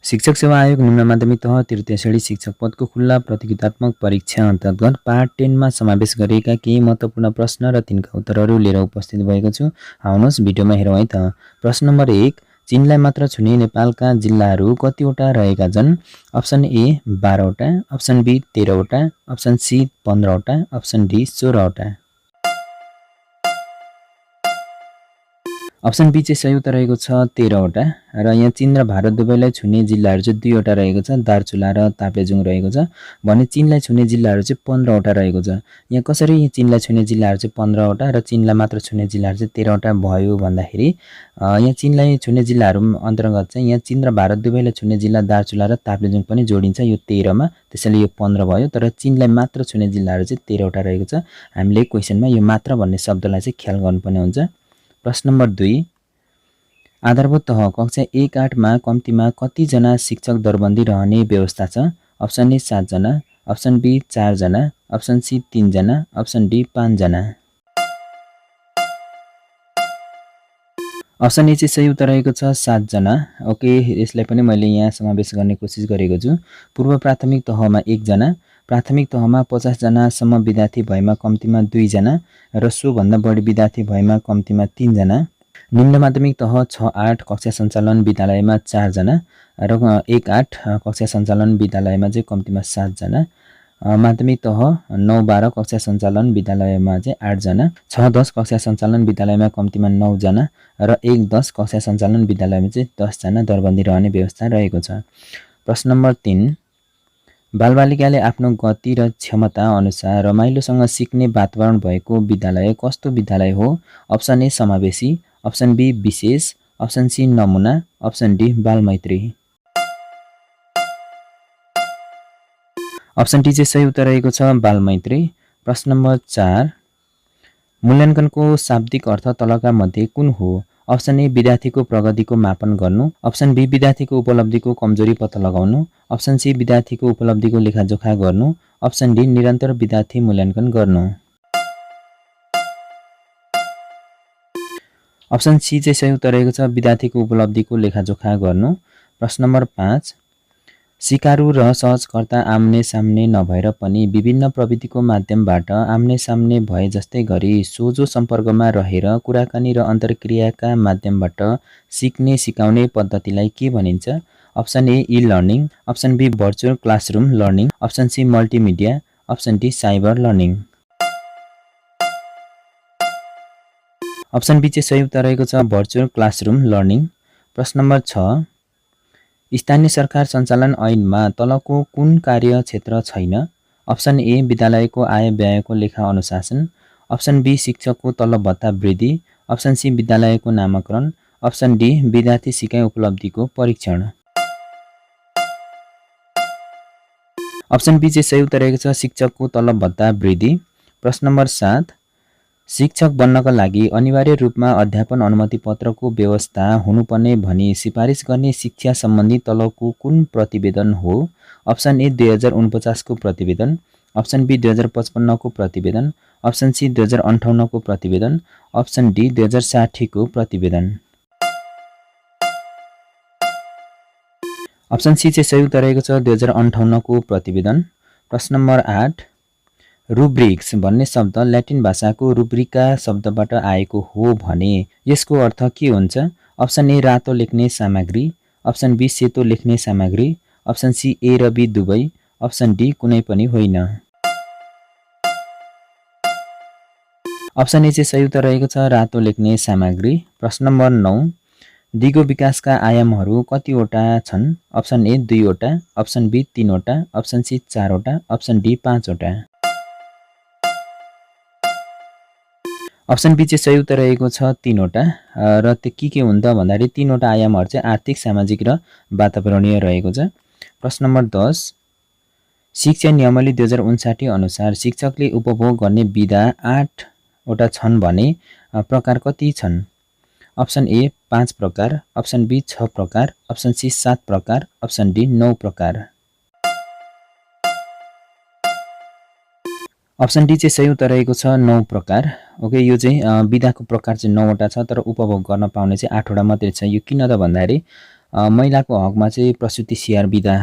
शिक्षक सेवा आयोग निम्न माध्यमिक तह तृतीय श्रेणी शिक्षक पदको खुल्ला प्रतियोगितात्मक परीक्षा अन्तर्गत पार्ट 10 मा समावेश गरिएका केही महत्त्वपूर्ण प्रश्न र तिनका उत्तरहरू लिएर उपस्थित भएको छु। आउनुहोस् भिडियोमा हेरौँ है त। प्रश्न नम्बर 1, चीनलाई मात्र छुने नेपालका जिल्लाहरू कतिवटा रहेका छन्? अप्सन ए 12 वटा, अप्सन बी 13 वटा, अप्सन सी 15 वटा, अप्सन डी 16 वटा। अप्सन बी चाहिँ सही उत्तर रहेको छ 13 वटा र यहाँ चीन र भारत दुवैलाई छुने जिल्लाहरू चाहिँ 2 वटा रहेको छ, दार्चुला र ताप्लेजुङ रहेको छ। भने चीनलाई छुने जिल्लाहरू चाहिँ 15 वटा रहेको छ। यहाँ कसरी चीनलाई छुने जिल्लाहरू चाहिँ 15 वटा र चीनलाई मात्र छुने जिल्लाहरू चाहिँ 13 वटा भयो भन्दाखेरि यहाँ चीनलाई छुने जिल्लाहरू अन्तर्गत चाहिँ यहाँ चीन र भारत दुवैलाई छुने जिल्ला दार्चुला र ताप्लेजुङ पनि जोडिन्छ यो 13 मा, त्यसैले यो 15 भयो। तर चीनलाई मात्र छुने जिल्लाहरू चाहिँ 13 वटा रहेको छ। हामीले क्वेशनमा यो मात्र भन्ने शब्दलाई चाहिँ ख्याल गर्नुपर्ने हुन्छ। प्रश्न नम्बर 2, आधारभूत तह कक्षा 1-8 मा कम्तीमा कतिजना शिक्षक दरबन्दी रहने व्यवस्था छ? अप्सन ए 7 जना, अप्सन बी 4 जना, अप्सन सी 3 जना, अप्सन डी 5 जना। अप्सन ए चाहिँ सही उत्तर रहेको छ 7 जना। ओके, यसलाई पनि मैले यहाँ समावेश गर्ने कोसिस गरेको छु। पूर्व प्राथमिक तहमा 1 जना, प्राथमिक तहमा 50 जनासम्म विद्यार्थी भएमा कम्तीमा 2 जना र सोभन्दा बढी विद्यार्थी भएमा कम्तीमा 3 जना। निम्न माध्यमिक तह 6-8 कक्षा सञ्चालन विद्यालयमा 4 जना र 1-8 कक्षा सञ्चालन विद्यालयमा चाहिँ कम्तीमा 7 जना। माध्यमिक तह 9-12 कक्षा सञ्चालन विद्यालयमा चाहिँ 8 जना, 6-10 कक्षा सञ्चालन विद्यालयमा कम्तीमा 9 जना र 1-10 कक्षा सञ्चालन विद्यालयमा चाहिँ 10 जना दरबन्दी रहने व्यवस्था रहेको छ। प्रश्न नम्बर 3, बालबालिकाले आफ्नो गति र क्षमता अनुसार रमाइलोसँग सिक्ने वातावरण भएको विद्यालय कस्तो विद्यालय हो? अप्सन ए समावेशी, अप्सन बी विशेष, अप्सन सी नमुना, अप्सन डी बालमैत्री। अप्सन डी चाहिँ सही उत्तर रहेको छ बालमैत्री। प्रश्न नम्बर 4, मूल्याङ्कनको शाब्दिक अर्थ तलका मध्ये कुन हो? अप्सन ए विद्यार्थीको प्रगतिको मापन गर्नु, अप्सन बी विद्यार्थीको उपलब्धिको कमजोरी पत्ता लगाउनु, अप्सन सी विद्यार्थीको उपलब्धिको लेखाजोखा गर्नु, अप्सन डी निरन्तर विद्यार्थी मूल्याङ्कन गर्नु। अप्सन सी चाहिँ सही उत्तर रहेको छ विद्यार्थीको उपलब्धिको लेखाजोखा गर्नु। प्रश्न नम्बर 5, सिकारु र सहजकर्ता आम्ने सामने नभएर पनि विभिन्न प्रविधिको माध्यमबाट आम्ने सामने भए जस्तै गरी सोझो सम्पर्कमा रहेर कुराकानी र अन्तर्क्रियाका माध्यमबाट सिक्ने सिकाउने पद्धतिलाई के भनिन्छ? Option A e learning, option B virtual classroom learning, option C multimedia, option D cyber learning. Option B चाहिँ सही उत्तर रहेको छ भर्चुअल क्लासरुम लर्निङ। प्रश्न नम्बर 6, स्थानीय सरकार सञ्चालन ऐनमा तलको कुन कार्य क्षेत्र छैन? अप्सन ए विद्यालयको आय व्ययको लेखा अनुशासन, अप्सन बी शिक्षकको तलब भत्ता वृद्धि, अप्सन सी विद्यालयको नामाकरण, अप्सन डी विद्यार्थी सिकाइ उपलब्धिको परीक्षण। अप्सन बी चाहिँ सही उत्तर रहेको छ शिक्षकको तलब भत्ता वृद्धि। प्रश्न नम्बर 7, शिक्षक बन्नका लागि अनिवार्य रूपमा अध्यापन अनुमति पत्रको व्यवस्था हुनुपर्ने भनी सिफारिस गर्ने शिक्षा सम्बन्धी तलको कुन प्रतिवेदन हो? अप्सन ए 2049 को प्रतिवेदन, अप्सन बी 2055 को प्रतिवेदन, अप्सन सी 2058 को प्रतिवेदन, अप्सन डी 2060 को प्रतिवेदन। अप्सन सी चाहिँ सही उत्तर रहेको छ 2058 को प्रतिवेदन। प्रश्न नम्बर 8, रुब्रिक्स भन्ने शब्द ल्याटिन भाषाको रुब्रिका शब्दबाट आएको हो भने यसको अर्थ के हुन्छ? अप्सन ए रातो लेख्ने सामग्री, अप्सन बी सेतो लेख्ने सामग्री, अप्सन सी ए र बी दुवै, अप्सन डी कुनै पनि होइन। अप्सन ए चाहिँ सही उत्तर रहेको छ रातो लेख्ने सामग्री। प्रश्न नम्बर 9, दिगो विकासका आयामहरू कतिवटा छन्? अप्सन ए 2 वटा, अप्सन बी 3 वटा, अप्सन सी 4 वटा, अप्सन डी 5 वटा। अप्सन बी चाहिँ सही उत्तर रहेको छ 3 वटा र त्यो के हुन् त भन्दाखेरि 3 वटा आयामहरू चाहिँ आर्थिक, सामाजिक र वातावरणीय रहेको छ। प्रश्न नम्बर 10, शिक्षा नियमावली 2059 अनुसार शिक्षकले उपभोग गर्ने विधा 8 वटा छन् भने प्रकार कति छन्? अप्सन ए 5 प्रकार, अप्सन बी 6 प्रकार, अप्सन सी 7 प्रकार, अप्सन डी 9 प्रकार। अप्सन डी चाहिँ सही उत्तर रहेको छ 9 प्रकार। ओके, यो चाहिँ विधाको प्रकार चाहिँ 9 वटा छ तर उपभोग गर्न पाउने चाहिँ 8 वटा मात्रै छ। यो किन त भन्दाखेरि महिलाको हकमा चाहिँ प्रसुति स्याहार बिदा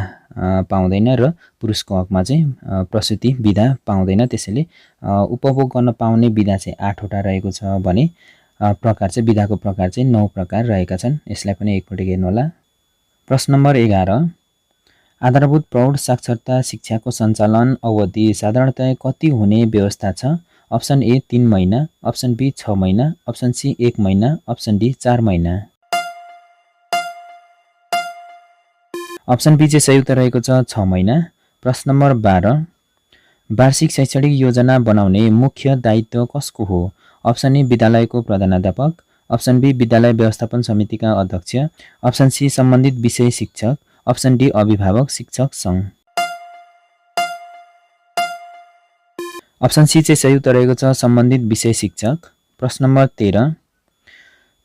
पाउँदैन र पुरुषको हकमा चाहिँ प्रसुति बिदा पाउँदैन। त्यसैले उपभोग गर्न पाउने बिदा चाहिँ 8 वटा रहेको छ भने प्रकार चाहिँ बिदाको प्रकार चाहिँ 9 प्रकार रहेका छन्। यसलाई पनि एकपटक हेर्नु होला। प्रश्न नम्बर 11, आधारभूत प्रौढ साक्षरता शिक्षाको सञ्चालन अवधि साधारणतया कति हुने व्यवस्था छ? अप्सन ए 3 महिना, अप्सन बी 6 महिना, अप्सन सी 1 महिना, अप्सन डी 4 महिना। अप्सन बी चाहिँ सही उत्तर रहेको छ 6 महिना। प्रश्न नम्बर 12, वार्षिक शैक्षणिक योजना बनाउने मुख्य दायित्व कसको हो? अप्सन ए विद्यालयको प्रधानाध्यापक, अप्सन बी विद्यालय व्यवस्थापन समितिका अध्यक्ष, अप्सन सी सम्बन्धित विषय शिक्षक, अप्सन डी अभिभावक शिक्षक सङ्घ। अप्सन सी चाहिँ सही उत्तर रहेको छ सम्बन्धित विषय शिक्षक। प्रश्न नम्बर 13,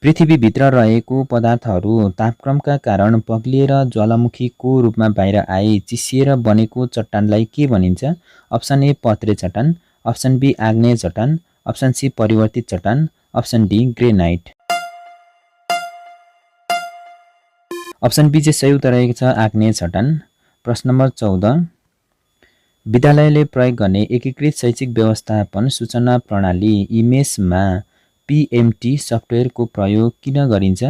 पृथ्वीभित्र रहेको पदार्थहरू तापक्रमका कारण पग्लिएर ज्वालामुखीको रूपमा बाहिर आए चिसिएर बनेको चट्टानलाई के भनिन्छ? अप्सन ए पत्रे चट्टान, अप्सन बी आग्नेय चट्टान, अप्सन सी परिवर्तित चट्टान, option D granite. Option B चाहिँ सही उत्तर रहेको छ आग्नेय चट्टान। प्रश्न नम्बर 14, विद्यालयले प्रयोग गर्ने एकीकृत शैक्षिक व्यवस्थापन सूचना प्रणाली इमेजमा PMT सफ्टवेयरको प्रयोग किन गरिन्छ?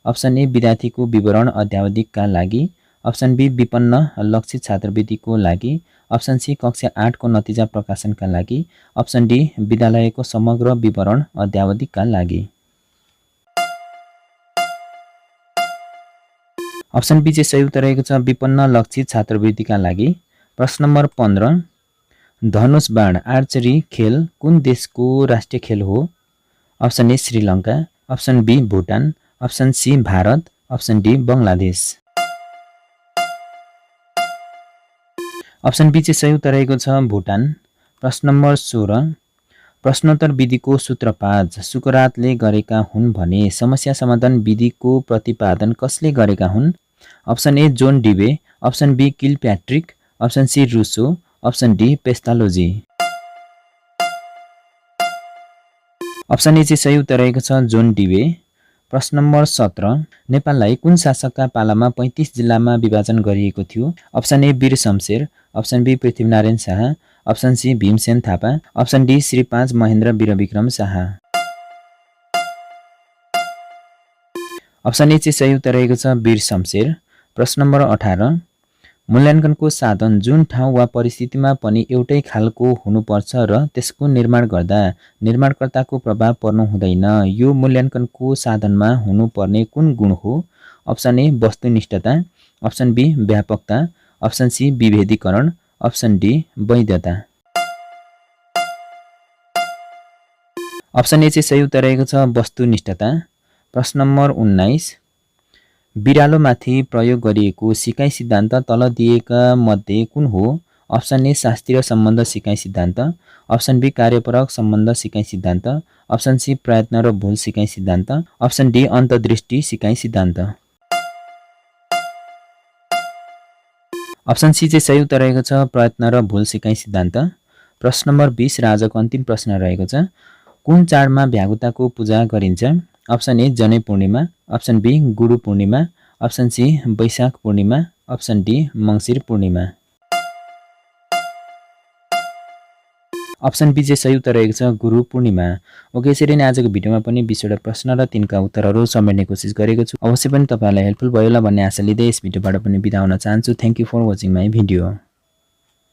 अप्सन ए विद्यार्थीको विवरण अध्यावधिकका लागि, अप्सन बी विपन्न लक्षित छात्रवृत्तिको लागि, अप्सन सी कक्षा 8 को नतिजा प्रकाशनका लागि, अप्सन डी विद्यालयको समग्र विवरण अध्यावधिकका लागि। अप्सन बी चाहिँ सही उत्तर रहेको छ विपन्न लक्षित छात्रवृत्तिका लागि। प्रश्न नम्बर 15, धनुष बाण आर्चरी खेल कुन देशको राष्ट्रिय खेल हो? Option A Sri Lanka, option B Bhutan, option C Bharat, option D Bangladesh. Option B चाहिँ सही उत्तर रहेको छ भुटान। प्रश्न नम्बर 16, प्रश्नोत्तर विधिको सूत्रपात सुकरातले गरेका हुन् भने समस्या समाधान विधिको प्रतिपादन कसले गरेका हुन्? Option A John Dewey, option B Kilpatrick, option C Rousseau, option D Pestalozzi. Option A चाहिँ सही उत्तर रहेको छ जोन डिवे। प्रश्न नम्बर 17, नेपाललाई कुन शासकका पालामा 35 जिल्लामा विभाजन गरिएको थियो? Option A Bir Shamsher, option B Prithvi Narayan Shah, option C Bhimsen Thapa, option D Shri 5 Mahendra Bir Bikram Shah. Option A चाहिँ सही उत्तर रहेको छ वीर शमशेर। प्रश्न नम्बर 18, मूल्याङ्कनको साधन जुन ठाउँ वा परिस्थितिमा पनि एउटै खालको हुनुपर्छ र त्यसको निर्माण गर्दा निर्माणकर्ताको प्रभाव पर्नु हुँदैन, यो मूल्याङ्कनको साधनमा हुनुपर्ने कुन गुण हो? अप्सन ए वस्तुनिष्ठता, अप्सन बी व्यापकता, अप्सन सी विभेदीकरण, अप्सन डी वैधता। अप्सन ए चाहिँ सही उत्तर रहेको छ वस्तुनिष्ठता। प्रश्न नम्बर 19, बिरालोमाथि प्रयोग गरिएको सिकाइ सिद्धान्त तल दिएका मध्ये कुन हो? अप्सन ए शास्त्रीय सम्बन्ध सिकाइ सिद्धान्त, अप्सन बी कार्यपरक सम्बन्ध सिकाइ सिद्धान्त, अप्सन सी प्रयत्न र भूल सिकाइ सिद्धान्त, अप्सन डी अन्तर्दृष्टि सिकाइ सिद्धान्त। अप्सन सी चाहिँ सही उत्तर रहेको छ प्रयत्न र भूल सिकाइ सिद्धान्त। प्रश्न नम्बर 20 र आजको अन्तिम प्रश्न रहेको छ, कुन चाडमा भ्यागुताको पूजा गरिन्छ? अप्सन ए जनै पूर्णिमा, option B Guru Purnima, option C Baishakh Purnima, option D Mangsir Purnima. Option B चाहिँ सही उत्तर रहेको छ गुरु पूर्णिमा। ओके, यसरी नै आजको भिडियोमा पनि 20वटा प्रश्न र तिनका उत्तरहरू समेट्ने कोसिस गरेको छु। अवश्य पनि तपाईँहरूलाई हेल्पफुल भयो होला भन्ने आशा लिँदै यस भिडियोबाट पनि बिदा हुन चाहन्छु। Thank you for watching my video.